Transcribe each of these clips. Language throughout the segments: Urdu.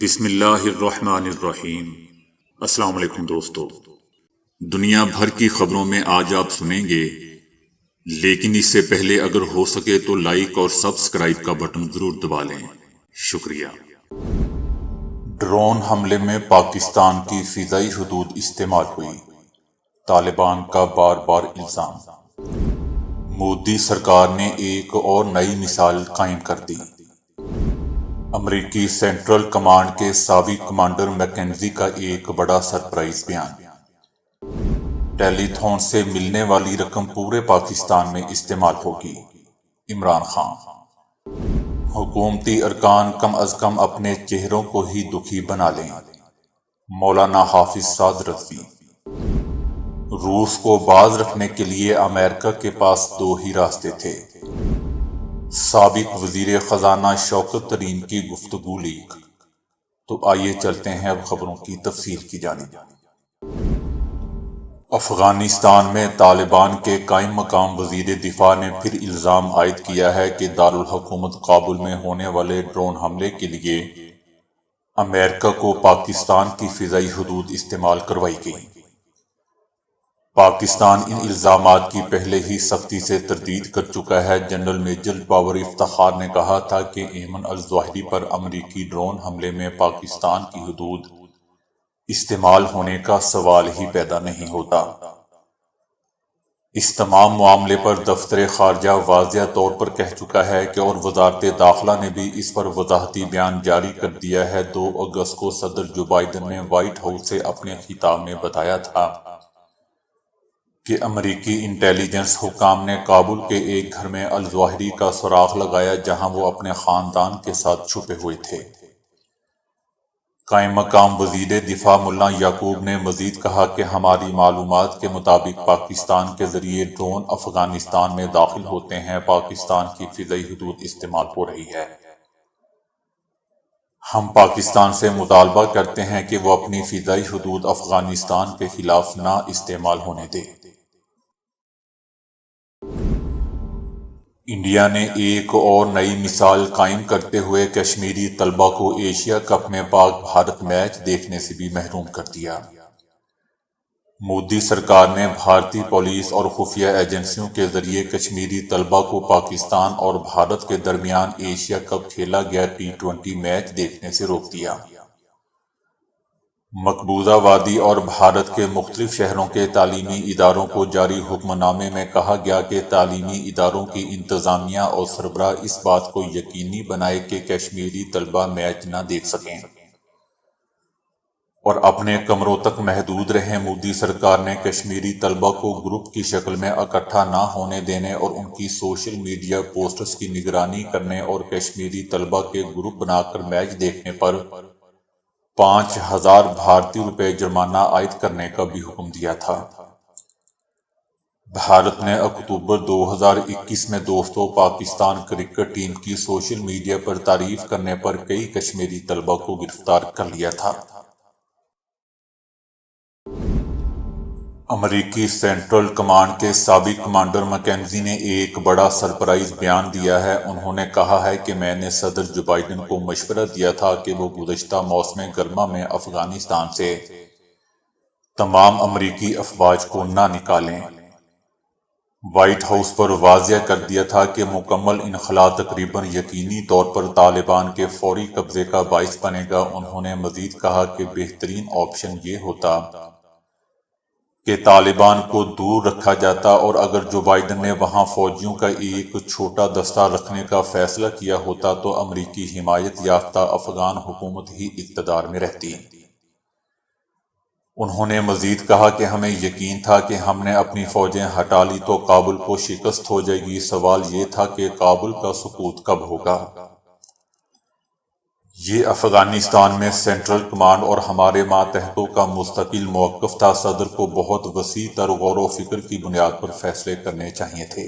بسم اللہ الرحمن الرحیم۔ السلام علیکم دوستو، دنیا بھر کی خبروں میں آج آپ سنیں گے، لیکن اس سے پہلے اگر ہو سکے تو لائک اور سبسکرائب کا بٹن ضرور دبا لیں۔ شکریہ۔ ڈرون حملے میں پاکستان کی فضائی حدود استعمال ہوئی، طالبان کا بار بار الزام۔ مودی سرکار نے ایک اور نئی مثال قائم کر دی۔ امریکی سینٹرل کمانڈ کے سابق کمانڈر میکنزی کا ایک بڑا سرپرائز بیان۔ ٹیلی تھون سے ملنے والی رقم پورے پاکستان میں استعمال ہوگی، عمران خان۔ حکومتی ارکان کم از کم اپنے چہروں کو ہی دکھی بنا لیں، مولانا حافظ سعد رضوی۔ روس کو باز رکھنے کے لیے امریکہ کے پاس دو ہی راستے تھے۔ سابق وزیر خزانہ شوکت ترین کی گفتگو لیک۔ تو آئیے چلتے ہیں اب خبروں کی تفصیل کی جانب۔ افغانستان میں طالبان کے قائم مقام وزیر دفاع نے پھر الزام عائد کیا ہے کہ دارالحکومت کابل میں ہونے والے ڈرون حملے کے لیے امریکہ کو پاکستان کی فضائی حدود استعمال کروائی گئی۔ پاکستان ان الزامات کی پہلے ہی سختی سے تردید کر چکا ہے۔ جنرل میجر باور افتخار نے کہا تھا کہ ایمن الظواہری پر امریکی ڈرون حملے میں پاکستان کی حدود استعمال ہونے کا سوال ہی پیدا نہیں ہوتا۔ اس تمام معاملے پر دفتر خارجہ واضح طور پر کہہ چکا ہے کہ اور وزارت داخلہ نے بھی اس پر وضاحتی بیان جاری کر دیا ہے۔ 2 اگست کو صدر جو بائیڈن نے وائٹ ہاؤس سے اپنے خطاب میں بتایا تھا کہ امریکی انٹیلیجنس حکام نے کابل کے ایک گھر میں الظواہری کا سراغ لگایا جہاں وہ اپنے خاندان کے ساتھ چھپے ہوئے تھے۔ قائم مقام وزیر دفاع ملا یعقوب نے مزید کہا کہ ہماری معلومات کے مطابق پاکستان کے ذریعے ڈرون افغانستان میں داخل ہوتے ہیں، پاکستان کی فضائی حدود استعمال ہو رہی ہے۔ ہم پاکستان سے مطالبہ کرتے ہیں کہ وہ اپنی فضائی حدود افغانستان کے خلاف نہ استعمال ہونے دے۔ انڈیا نے ایک اور نئی مثال قائم کرتے ہوئے کشمیری طلبہ کو ایشیا کپ میں پاک بھارت میچ دیکھنے سے بھی محروم کر دیا۔ مودی سرکار نے بھارتی پولیس اور خفیہ ایجنسیوں کے ذریعے کشمیری طلبہ کو پاکستان اور بھارت کے درمیان ایشیا کپ کھیلا گیا T20 میچ دیکھنے سے روک دیا۔ مقبوضہ وادی اور بھارت کے مختلف شہروں کے تعلیمی اداروں کو جاری حکم نامے میں کہا گیا کہ تعلیمی اداروں کی انتظامیہ اور سربراہ اس بات کو یقینی بنائے کہ کشمیری طلبہ میچ نہ دیکھ سکیں اور اپنے کمروں تک محدود رہیں۔ مودی سرکار نے کشمیری طلبہ کو گروپ کی شکل میں اکٹھا نہ ہونے دینے اور ان کی سوشل میڈیا پوسٹس کی نگرانی کرنے اور کشمیری طلبہ کے گروپ بنا کر میچ دیکھنے پر 5000 بھارتی روپے جرمانہ عائد کرنے کا بھی حکم دیا تھا۔ بھارت نے اکتوبر 2021 میں دوستو پاکستان کرکٹ ٹیم کی سوشل میڈیا پر تعریف کرنے پر کئی کشمیری طلبہ کو گرفتار کر لیا تھا۔ امریکی سینٹرل کمانڈ کے سابق کمانڈر میکنزی نے ایک بڑا سرپرائز بیان دیا ہے۔ انہوں نے کہا ہے کہ میں نے صدر جو بائیڈن کو مشورہ دیا تھا کہ وہ گزشتہ موسم گرما میں افغانستان سے تمام امریکی افواج کو نہ نکالیں۔ وائٹ ہاؤس پر واضح کر دیا تھا کہ مکمل انخلا تقریباً یقینی طور پر طالبان کے فوری قبضے کا باعث بنے گا۔ انہوں نے مزید کہا کہ بہترین آپشن یہ ہوتا کہ طالبان کو دور رکھا جاتا اور اگر جو بائیڈن نے وہاں فوجیوں کا ایک چھوٹا دستہ رکھنے کا فیصلہ کیا ہوتا تو امریکی حمایت یافتہ افغان حکومت ہی اقتدار میں رہتی۔ انہوں نے مزید کہا کہ ہمیں یقین تھا کہ ہم نے اپنی فوجیں ہٹا لی تو کابل کو شکست ہو جائے گی، سوال یہ تھا کہ کابل کا سقوط کب ہوگا۔ یہ افغانستان میں سینٹرل کمانڈ اور ہمارے ماتحتوں کا مستقل موقف تھا۔ صدر کو بہت وسیع تر غور و فکر کی بنیاد پر فیصلے کرنے چاہیے تھے۔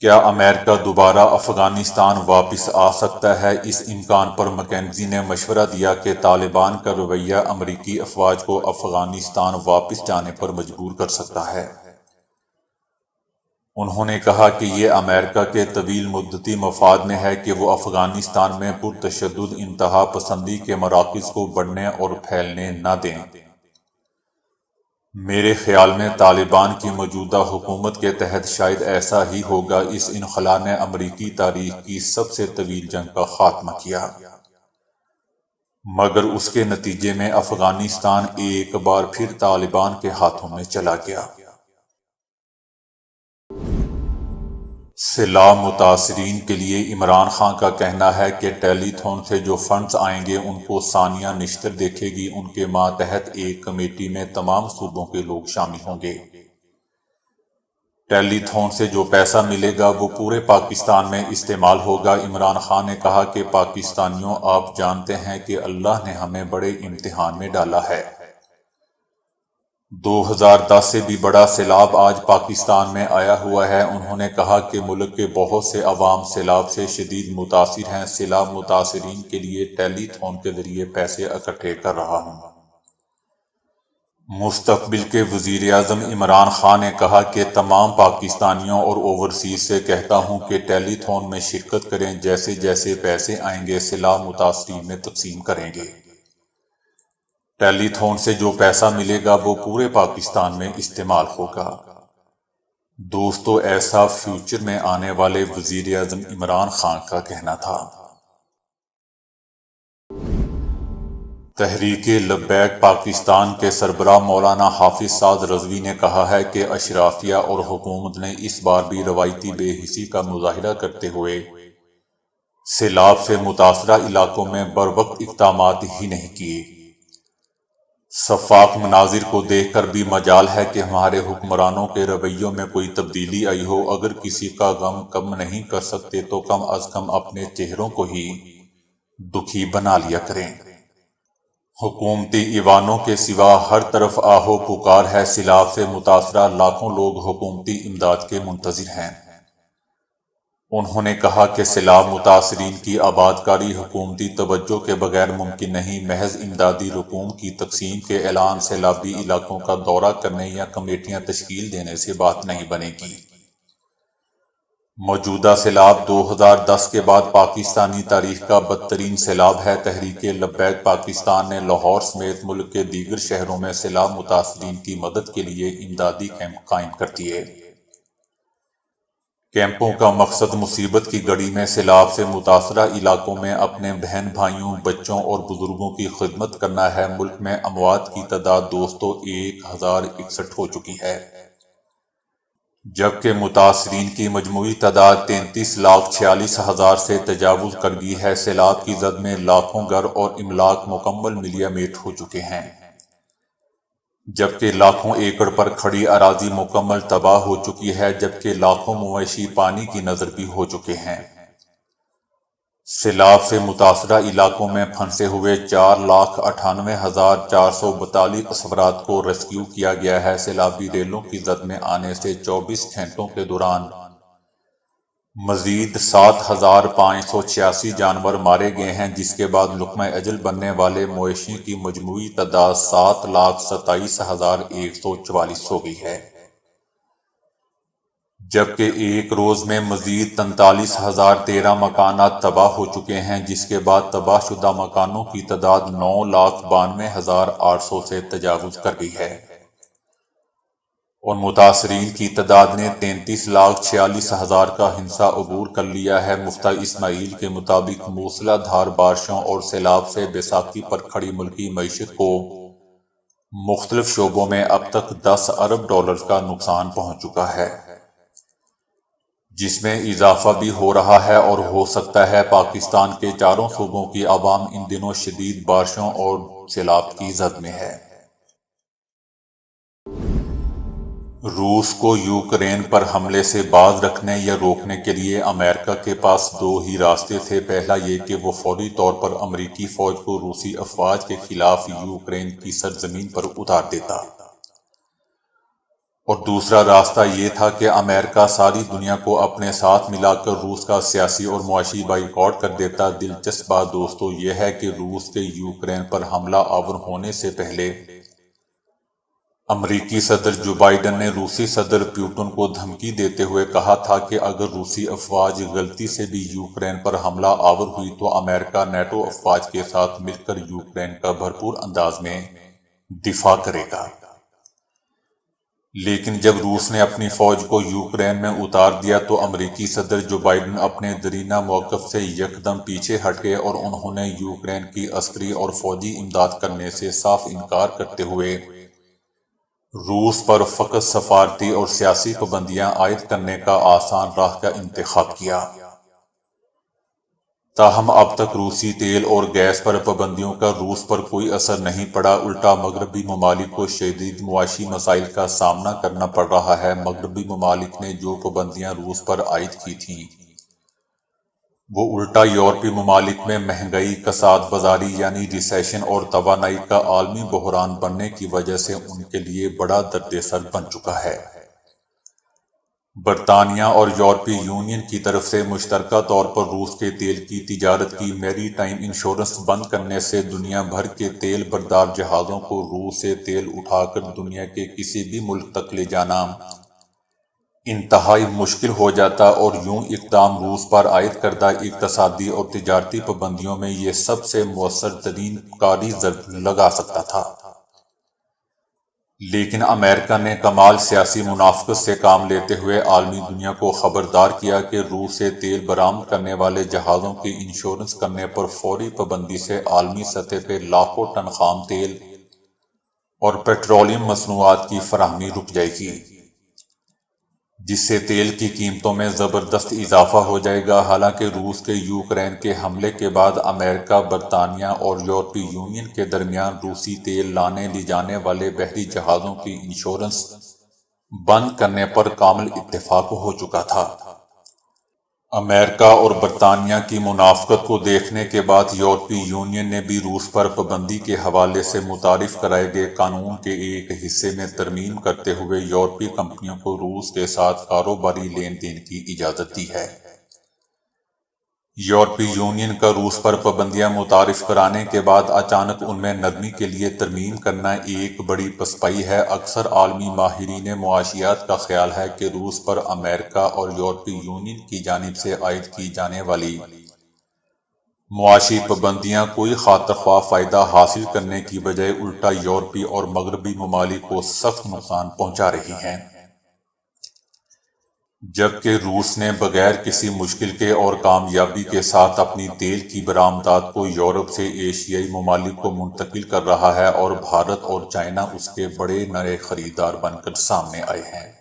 کیا امریکہ دوبارہ افغانستان واپس آ سکتا ہے؟ اس امکان پر میکنزی نے مشورہ دیا کہ طالبان کا رویہ امریکی افواج کو افغانستان واپس جانے پر مجبور کر سکتا ہے۔ انہوں نے کہا کہ یہ امریکہ کے طویل مدتی مفاد میں ہے کہ وہ افغانستان میں پرتشدد انتہا پسندی کے مراکز کو بڑھنے اور پھیلنے نہ دیں۔ میرے خیال میں طالبان کی موجودہ حکومت کے تحت شاید ایسا ہی ہوگا۔ اس انخلا نے امریکی تاریخ کی سب سے طویل جنگ کا خاتمہ کیا، مگر اس کے نتیجے میں افغانستان ایک بار پھر طالبان کے ہاتھوں میں چلا گیا۔ سیلاب متاثرین کے لیے عمران خان کا کہنا ہے کہ ٹیلی تھون سے جو فنڈز آئیں گے ان کو ثانیہ نشتر دیکھے گی۔ ان کے ماتحت ایک کمیٹی میں تمام صوبوں کے لوگ شامل ہوں گے۔ ٹیلی تھون سے جو پیسہ ملے گا وہ پورے پاکستان میں استعمال ہوگا۔ عمران خان نے کہا کہ پاکستانیوں، آپ جانتے ہیں کہ اللہ نے ہمیں بڑے امتحان میں ڈالا ہے۔ 2010 سے بھی بڑا سیلاب آج پاکستان میں آیا ہوا ہے۔ انہوں نے کہا کہ ملک کے بہت سے عوام سیلاب سے شدید متاثر ہیں۔ سیلاب متاثرین کے لیے ٹیلی تھون کے ذریعے پیسے اکٹھے کر رہا ہوں۔ مستقبل کے وزیر اعظم عمران خان نے کہا کہ تمام پاکستانیوں اور اوورسیز سے کہتا ہوں کہ ٹیلی تھون میں شرکت کریں۔ جیسے جیسے پیسے آئیں گے سیلاب متاثرین میں تقسیم کریں گے۔ ٹیلی تھون سے جو پیسہ ملے گا وہ پورے پاکستان میں استعمال ہوگا۔ دوستو، ایسا فیوچر میں آنے والے وزیر اعظم عمران خان کا کہنا تھا۔ تحریک لبیک پاکستان کے سربراہ مولانا حافظ سعد رضوی نے کہا ہے کہ اشرافیہ اور حکومت نے اس بار بھی روایتی بے حسی کا مظاہرہ کرتے ہوئے سیلاب سے متاثرہ علاقوں میں بروقت اقدامات ہی نہیں کیے۔ شفاف مناظر کو دیکھ کر بھی مجال ہے کہ ہمارے حکمرانوں کے رویوں میں کوئی تبدیلی آئی ہو۔ اگر کسی کا غم کم نہیں کر سکتے تو کم از کم اپنے چہروں کو ہی دکھی بنا لیا کریں۔ حکومتی ایوانوں کے سوا ہر طرف آہو پکار ہے۔ سیلاب سے متاثرہ لاکھوں لوگ حکومتی امداد کے منتظر ہیں۔ انہوں نے کہا کہ سیلاب متاثرین کی آبادکاری حکومتی توجہ کے بغیر ممکن نہیں۔ محض امدادی رقوم کی تقسیم کے اعلان، سیلابی علاقوں کا دورہ کرنے یا کمیٹیاں تشکیل دینے سے بات نہیں بنے گی۔ موجودہ سیلاب 2010 کے بعد پاکستانی تاریخ کا بدترین سیلاب ہے۔ تحریک لبیک پاکستان نے لاہور سمیت ملک کے دیگر شہروں میں سیلاب متاثرین کی مدد کے لیے امدادی کیمپ قائم کر دیے۔ کیمپوں کا مقصد مصیبت کی گھڑی میں سیلاب سے متاثرہ علاقوں میں اپنے بہن بھائیوں، بچوں اور بزرگوں کی خدمت کرنا ہے۔ ملک میں اموات کی تعداد دوستو 1061 ہو چکی ہے، جبکہ متاثرین کی مجموعی تعداد 33,46,000 سے تجاوز کر گئی ہے۔ سیلاب کی زد میں لاکھوں گھر اور املاک مکمل ملیہ میٹ ہو چکے ہیں، جبکہ لاکھوں ایکڑ پر کھڑی اراضی مکمل تباہ ہو چکی ہے، جبکہ لاکھوں مویشی پانی کی نظر بھی ہو چکے ہیں۔ سیلاب سے متاثرہ علاقوں میں پھنسے ہوئے 4,98,442 افراد کو ریسکیو کیا گیا ہے۔ سیلابی ریلوں کی زد میں آنے سے 24 گھنٹوں کے دوران مزید 7,586 جانور مارے گئے ہیں، جس کے بعد لقمہ اجل بننے والے مویشیوں کی مجموعی تعداد 7,27,144 ہو گئی ہے، جبکہ ایک روز میں مزید 43,013 مکانات تباہ ہو چکے ہیں، جس کے بعد تباہ شدہ مکانوں کی تعداد 9,92,800 سے تجاوز کر گئی ہے اور متاثرین کی تعداد نے 33,46,000 کا ہنسا عبور کر لیا ہے۔ مفتیٰ اسماعیل کے مطابق موسلا دھار بارشوں اور سیلاب سے بیساکھی پر کھڑی ملکی معیشت کو مختلف شعبوں میں اب تک 10 ارب ڈالر کا نقصان پہنچ چکا ہے، جس میں اضافہ بھی ہو رہا ہے اور ہو سکتا ہے۔ پاکستان کے چاروں صوبوں کی عوام ان دنوں شدید بارشوں اور سیلاب کی زد میں ہے۔ روس کو یوکرین پر حملے سے باز رکھنے یا روکنے کے لیے امریکہ کے پاس دو ہی راستے تھے۔ پہلا یہ کہ وہ فوری طور پر امریکی فوج کو روسی افواج کے خلاف یوکرین کی سرزمین پر اتار دیتا، اور دوسرا راستہ یہ تھا کہ امریکہ ساری دنیا کو اپنے ساتھ ملا کر روس کا سیاسی اور معاشی بائیکاٹ کر دیتا۔ دلچسپ بات دوستو یہ ہے کہ روس کے یوکرین پر حملہ آور ہونے سے پہلے امریکی صدر جو بائیڈن نے روسی صدر پیوٹن کو دھمکی دیتے ہوئے کہا تھا کہ اگر روسی افواج غلطی سے بھی یوکرین پر حملہ آور ہوئی تو امریکہ نیٹو افواج کے ساتھ مل کر یوکرین کا بھرپور انداز میں دفاع کرے گا۔ لیکن جب روس نے اپنی فوج کو یوکرین میں اتار دیا تو امریکی صدر جو بائیڈن اپنے دیرینہ موقف سے یکدم پیچھے ہٹ گئے اور انہوں نے یوکرین کی عسکری اور فوجی امداد کرنے سے صاف انکار کرتے ہوئے روس پر فقط سفارتی اور سیاسی پابندیاں عائد کرنے کا آسان راہ کا انتخاب کیا۔ تاہم اب تک روسی تیل اور گیس پر پابندیوں کا روس پر کوئی اثر نہیں پڑا، الٹا مغربی ممالک کو شدید معاشی مسائل کا سامنا کرنا پڑ رہا ہے۔ مغربی ممالک نے جو پابندیاں روس پر عائد کی تھیں وہ الٹا یورپی ممالک میں مہنگائی، کساد بازاری یعنی ریسیشن اور توانائی کا عالمی بحران بننے کی وجہ سے ان کے لیے بڑا درد سر بن چکا ہے۔ برطانیہ اور یورپی یونین کی طرف سے مشترکہ طور پر روس کے تیل کی تجارت کی میری ٹائم انشورنس بند کرنے سے دنیا بھر کے تیل بردار جہازوں کو روس سے تیل اٹھا کر دنیا کے کسی بھی ملک تک لے جانا انتہائی مشکل ہو جاتا، اور یوں اقدام روس پر عائد کردہ اقتصادی اور تجارتی پابندیوں میں یہ سب سے مؤثر ترین کاری ضرب لگا سکتا تھا۔ لیکن امریکہ نے کمال سیاسی منافقت سے کام لیتے ہوئے عالمی دنیا کو خبردار کیا کہ روس سے تیل برآمد کرنے والے جہازوں کی انشورنس کرنے پر فوری پابندی سے عالمی سطح پہ لاکھوں ٹن خام تیل اور پیٹرولیم مصنوعات کی فراہمی رک جائے گی، جس سے تیل کی قیمتوں میں زبردست اضافہ ہو جائے گا۔ حالانکہ روس کے یوکرین کے حملے کے بعد امریکہ، برطانیہ اور یورپی یونین کے درمیان روسی تیل لانے لے جانے والے بحری جہازوں کی انشورنس بند کرنے پر کامل اتفاق ہو چکا تھا۔ امریکہ اور برطانیہ کی منافقت کو دیکھنے کے بعد یورپی یونین نے بھی روس پر پابندی کے حوالے سے متعارف کرائے گئے قانون کے ایک حصے میں ترمیم کرتے ہوئے یورپی کمپنیوں کو روس کے ساتھ کاروباری لین دین کی اجازت دی ہے۔ یورپی یونین کا روس پر پابندیاں متعارف کرانے کے بعد اچانک ان میں نرمی کے لیے ترمیم کرنا ایک بڑی پسپائی ہے۔ اکثر عالمی ماہرین معاشیات کا خیال ہے کہ روس پر امریکہ اور یورپی یونین کی جانب سے عائد کی جانے والی معاشی پابندیاں کوئی خاطر خواہ فائدہ حاصل کرنے کی بجائے الٹا یورپی اور مغربی ممالک کو سخت نقصان پہنچا رہی ہیں، جبکہ روس نے بغیر کسی مشکل کے اور کامیابی کے ساتھ اپنی تیل کی برآمدات کو یورپ سے ایشیائی ممالک کو منتقل کر رہا ہے، اور بھارت اور چائنا اس کے بڑے نئے خریدار بن کر سامنے آئے ہیں۔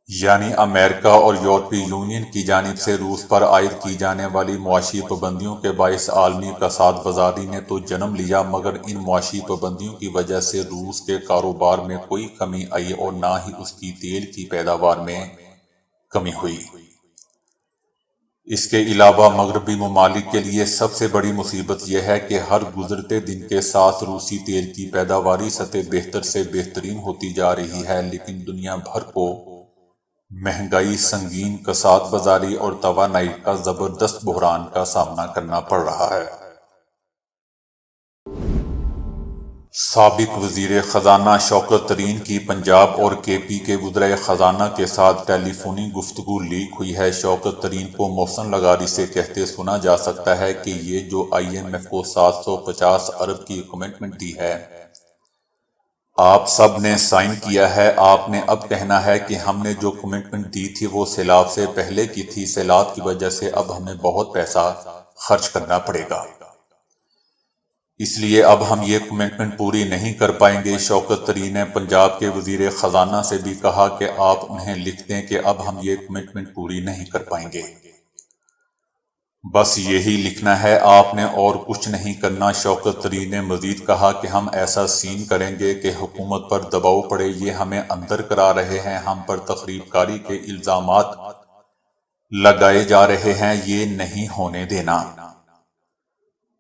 یعنی امریکہ اور یورپی یونین کی جانب سے روس پر عائد کی جانے والی معاشی پابندیوں کے باعث عالمی کساد بازاری نے تو جنم لیا، مگر ان معاشی پابندیوں کی وجہ سے روس کے کاروبار میں کوئی کمی آئی اور نہ ہی اس کی تیل کی پیداوار میں کمی ہوئی۔ اس کے علاوہ مغربی ممالک کے لیے سب سے بڑی مصیبت یہ ہے کہ ہر گزرتے دن کے ساتھ روسی تیل کی پیداواری سطح بہتر سے بہترین ہوتی جا رہی ہے، لیکن دنیا بھر کو مہنگائی، سنگین کساد بازاری اور توانائی کا زبردست بحران کا سامنا کرنا پڑ رہا ہے۔ سابق وزیر خزانہ شوکت ترین کی پنجاب اور کے پی کے وزرائے خزانہ کے ساتھ ٹیلی فونی گفتگو لیک ہوئی ہے۔ شوکت ترین کو محسن لغاری سے کہتے سنا جا سکتا ہے کہ یہ جو آئی ایم ایف کو 750 ارب کی کمٹمنٹ دی ہے، آپ سب نے سائن کیا ہے۔ آپ نے اب کہنا ہے کہ ہم نے جو کمٹمنٹ دی تھی وہ سیلاب سے پہلے کی تھی، سیلاب کی وجہ سے اب ہمیں بہت پیسہ خرچ کرنا پڑے گا، اس لیے اب ہم یہ کمٹمنٹ پوری نہیں کر پائیں گے۔ شوکت ترین نے پنجاب کے وزیر خزانہ سے بھی کہا کہ آپ انہیں لکھ دیں کہ اب ہم یہ کمٹمنٹ پوری نہیں کر پائیں گے، بس یہی لکھنا ہے، آپ نے اور کچھ نہیں کرنا۔ شوکت ترین نے مزید کہا کہ ہم ایسا سین کریں گے کہ حکومت پر دباؤ پڑے، یہ ہمیں اندر کرا رہے ہیں، ہم پر تخریب کاری کے الزامات لگائے جا رہے ہیں، یہ نہیں ہونے دینا۔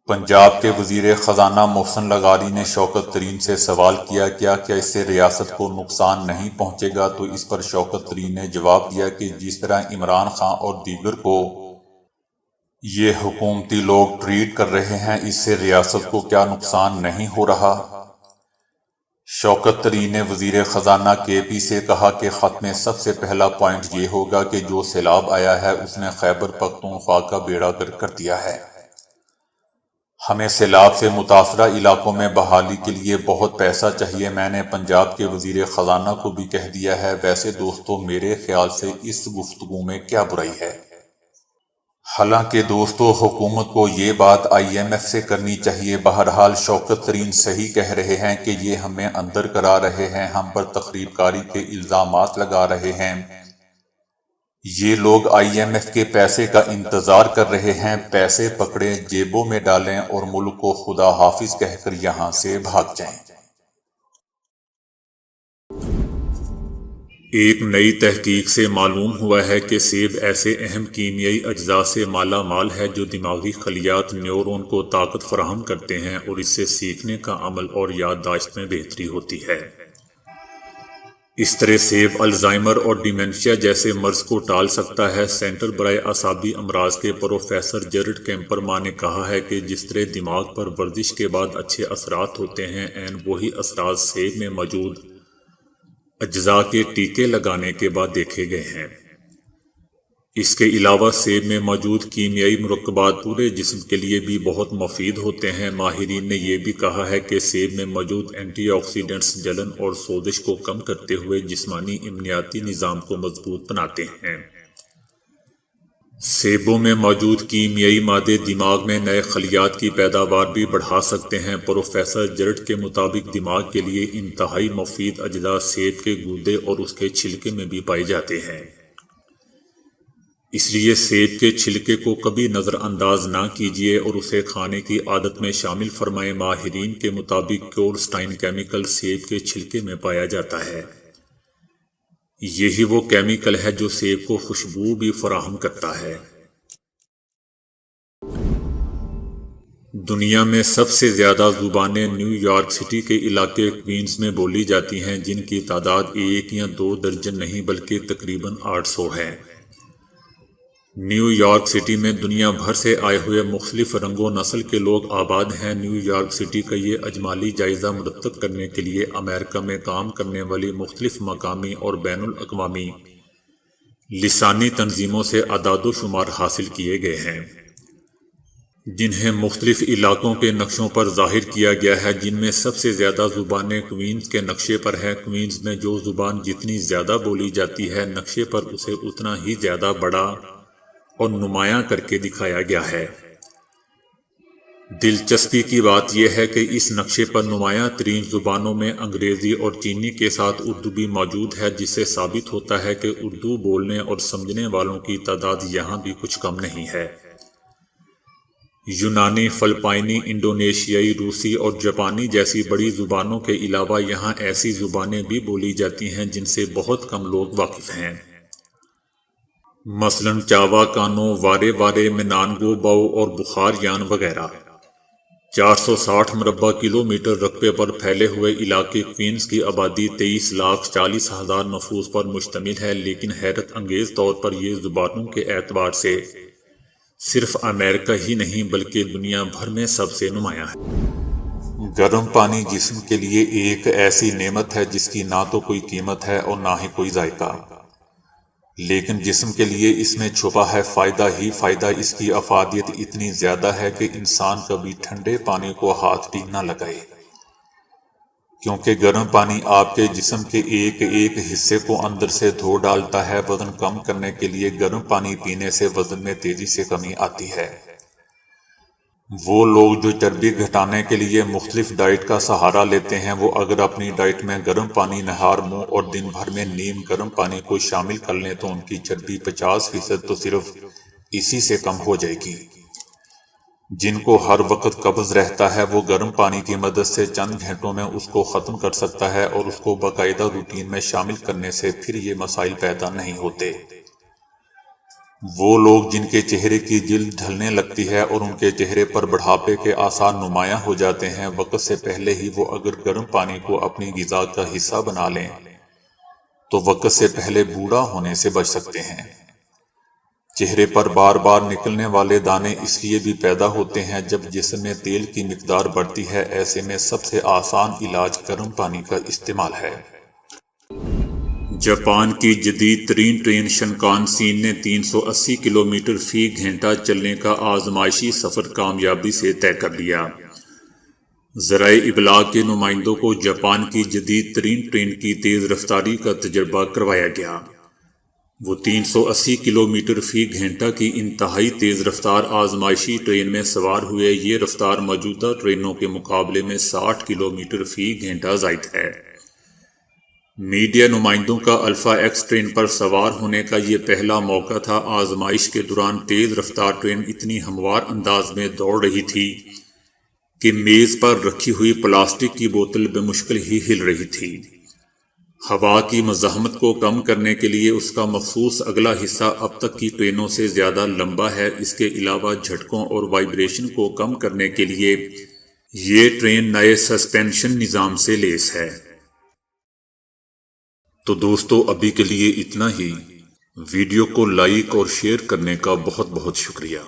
پنجاب کے وزیر خزانہ محسن لغاری نے شوکت ترین سے سوال کیا کیا اس سے ریاست کو نقصان نہیں پہنچے گا، تو اس پر شوکت ترین نے جواب دیا کہ جس طرح عمران خان اور دیگر کو یہ حکومتی لوگ ٹریٹ کر رہے ہیں، اس سے ریاست کو کیا نقصان نہیں ہو رہا۔ شوکت ترین نے وزیر خزانہ کے پی سے کہا کہ خط میں سب سے پہلا پوائنٹ یہ ہوگا کہ جو سیلاب آیا ہے اس نے خیبر پختونخوا کا بیڑا غرق کر دیا ہے۔ ہمیں سیلاب سے متاثرہ علاقوں میں بحالی کے لیے بہت پیسہ چاہیے۔ میں نے پنجاب کے وزیر خزانہ کو بھی کہہ دیا ہے۔ ویسے دوستو، میرے خیال سے اس گفتگو میں کیا برائی ہے؟ حالانکہ دوستو، حکومت کو یہ بات IMF سے کرنی چاہیے۔ بہرحال شوکت ترین صحیح کہہ رہے ہیں کہ یہ ہمیں اندر کرا رہے ہیں، ہم پر تخریب کاری کے الزامات لگا رہے ہیں۔ یہ لوگ IMF کے پیسے کا انتظار کر رہے ہیں۔ پیسے پکڑیں، جیبوں میں ڈالیں اور ملک کو خدا حافظ کہہ کر یہاں سے بھاگ جائیں۔ ایک نئی تحقیق سے معلوم ہوا ہے کہ سیب ایسے اہم کیمیائی اجزاء سے مالا مال ہے جو دماغی خلیات نیورون کو طاقت فراہم کرتے ہیں اور اس سے سیکھنے کا عمل اور یادداشت میں بہتری ہوتی ہے۔ اس طرح سیب الزائمر اور ڈیمنشیا جیسے مرض کو ٹال سکتا ہے۔ سینٹر برائے اعصابی امراض کے پروفیسر جیرڈ کیمپرمان نے کہا ہے کہ جس طرح دماغ پر ورزش کے بعد اچھے اثرات ہوتے ہیں، عین وہی اثرات سیب میں موجود اجزاء کے ٹیکے لگانے کے بعد دیکھے گئے ہیں۔ اس کے علاوہ سیب میں موجود کیمیائی مرکبات پورے جسم کے لیے بھی بہت مفید ہوتے ہیں۔ ماہرین نے یہ بھی کہا ہے کہ سیب میں موجود اینٹی آکسیڈنٹس جلن اور سوزش کو کم کرتے ہوئے جسمانی امنیاتی نظام کو مضبوط بناتے ہیں۔ سیبوں میں موجود کیمیائی مادے دماغ میں نئے خلیات کی پیداوار بھی بڑھا سکتے ہیں۔ پروفیسر جیرڈ کے مطابق دماغ کے لیے انتہائی مفید اجزاء سیب کے گودے اور اس کے چھلکے میں بھی پائے جاتے ہیں۔ اس لیے سیب کے چھلکے کو کبھی نظر انداز نہ کیجیے اور اسے کھانے کی عادت میں شامل فرمائیں۔ ماہرین کے مطابق کورسٹائن کیمیکل سیب کے چھلکے میں پایا جاتا ہے۔ یہی وہ کیمیکل ہے جو سیب کو خوشبو بھی فراہم کرتا ہے۔ دنیا میں سب سے زیادہ زبانیں نیو یارک سٹی کے علاقے کوئنز میں بولی جاتی ہیں، جن کی تعداد 1 یا 2 درجن نہیں بلکہ تقریباً 800 ہے۔ نیو یارک سٹی میں دنیا بھر سے آئے ہوئے مختلف رنگ و نسل کے لوگ آباد ہیں۔ نیو یارک سٹی کا یہ اجمالی جائزہ مرتب کرنے کے لیے امریکہ میں کام کرنے والی مختلف مقامی اور بین الاقوامی لسانی تنظیموں سے اعداد و شمار حاصل کیے گئے ہیں، جنہیں مختلف علاقوں کے نقشوں پر ظاہر کیا گیا ہے، جن میں سب سے زیادہ زبانیں کوئنز کے نقشے پر ہیں۔ کوئنز میں جو زبان جتنی زیادہ بولی جاتی ہے، نقشے پر اسے اتنا ہی زیادہ بڑا اور نمایاں کر کے دکھایا گیا ہے۔ دلچسپی کی بات یہ ہے کہ اس نقشے پر نمایاں ترین زبانوں میں انگریزی اور چینی کے ساتھ اردو بھی موجود ہے، جس سے ثابت ہوتا ہے کہ اردو بولنے اور سمجھنے والوں کی تعداد یہاں بھی کچھ کم نہیں ہے۔ یونانی، فلپائنی، انڈونیشیائی، روسی اور جاپانی جیسی بڑی زبانوں کے علاوہ یہاں ایسی زبانیں بھی بولی جاتی ہیں جن سے بہت کم لوگ واقف ہیں، مثلاً چاوا کانو، وارے وارے، منانگو باؤ اور بخار یان وغیرہ۔ 460 مربع کلومیٹر رقبے پر پھیلے ہوئے علاقے کوئنز کی آبادی 23,40,000 نفوس پر مشتمل ہے، لیکن حیرت انگیز طور پر یہ زبانوں کے اعتبار سے صرف امریکہ ہی نہیں بلکہ دنیا بھر میں سب سے نمایاں ہے۔ گرم پانی جسم کے لیے ایک ایسی نعمت ہے جس کی نہ تو کوئی قیمت ہے اور نہ ہی کوئی ذائقہ، لیکن جسم کے لیے اس میں چھپا ہے فائدہ ہی فائدہ۔ اس کی افادیت اتنی زیادہ ہے کہ انسان کبھی ٹھنڈے پانی کو ہاتھ بھی نہ لگائے، کیونکہ گرم پانی آپ کے جسم کے ایک ایک حصے کو اندر سے دھو ڈالتا ہے۔ وزن کم کرنے کے لیے گرم پانی پینے سے وزن میں تیزی سے کمی آتی ہے۔ وہ لوگ جو چربی گھٹانے کے لیے مختلف ڈائٹ کا سہارا لیتے ہیں، وہ اگر اپنی ڈائٹ میں گرم پانی، نہار منہ اور دن بھر میں نیم گرم پانی کو شامل کر لیں تو ان کی چربی 50% تو صرف اسی سے کم ہو جائے گی۔ جن کو ہر وقت قبض رہتا ہے، وہ گرم پانی کی مدد سے چند گھنٹوں میں اس کو ختم کر سکتا ہے، اور اس کو باقاعدہ روٹین میں شامل کرنے سے پھر یہ مسائل پیدا نہیں ہوتے۔ وہ لوگ جن کے چہرے کی جلد ڈھلنے لگتی ہے اور ان کے چہرے پر بڑھاپے کے آثار نمایاں ہو جاتے ہیں، وقت سے پہلے ہی وہ اگر گرم پانی کو اپنی غذا کا حصہ بنا لیں تو وقت سے پہلے بوڑھا ہونے سے بچ سکتے ہیں۔ چہرے پر بار بار نکلنے والے دانے اس لیے بھی پیدا ہوتے ہیں جب جسم میں تیل کی مقدار بڑھتی ہے۔ ایسے میں سب سے آسان علاج گرم پانی کا استعمال ہے۔ جاپان کی جدید ترین ٹرین شنکانسین نے 380 کلومیٹر فی گھنٹہ چلنے کا آزمائشی سفر کامیابی سے طے کر لیا۔ ذرائع ابلاغ کے نمائندوں کو جاپان کی جدید ترین ٹرین کی تیز رفتاری کا تجربہ کروایا گیا۔ وہ 380 کلومیٹر فی گھنٹہ کی انتہائی تیز رفتار آزمائشی ٹرین میں سوار ہوئے۔ یہ رفتار موجودہ ٹرینوں کے مقابلے میں 60 کلومیٹر فی گھنٹہ زائد ہے۔ میڈیا نمائندوں کا الفا ایکس ٹرین پر سوار ہونے کا یہ پہلا موقع تھا۔ آزمائش کے دوران تیز رفتار ٹرین اتنی ہموار انداز میں دوڑ رہی تھی کہ میز پر رکھی ہوئی پلاسٹک کی بوتل بمشکل ہی ہل رہی تھی۔ ہوا کی مزاحمت کو کم کرنے کے لیے اس کا مخصوص اگلا حصہ اب تک کی ٹرینوں سے زیادہ لمبا ہے۔ اس کے علاوہ جھٹکوں اور وائبریشن کو کم کرنے کے لیے یہ ٹرین نئے سسپینشن نظام سے لیس ہے۔ تو دوستو ابھی کے لیے اتنا ہی۔ ویڈیو کو لائک اور شیئر کرنے کا بہت بہت شکریہ۔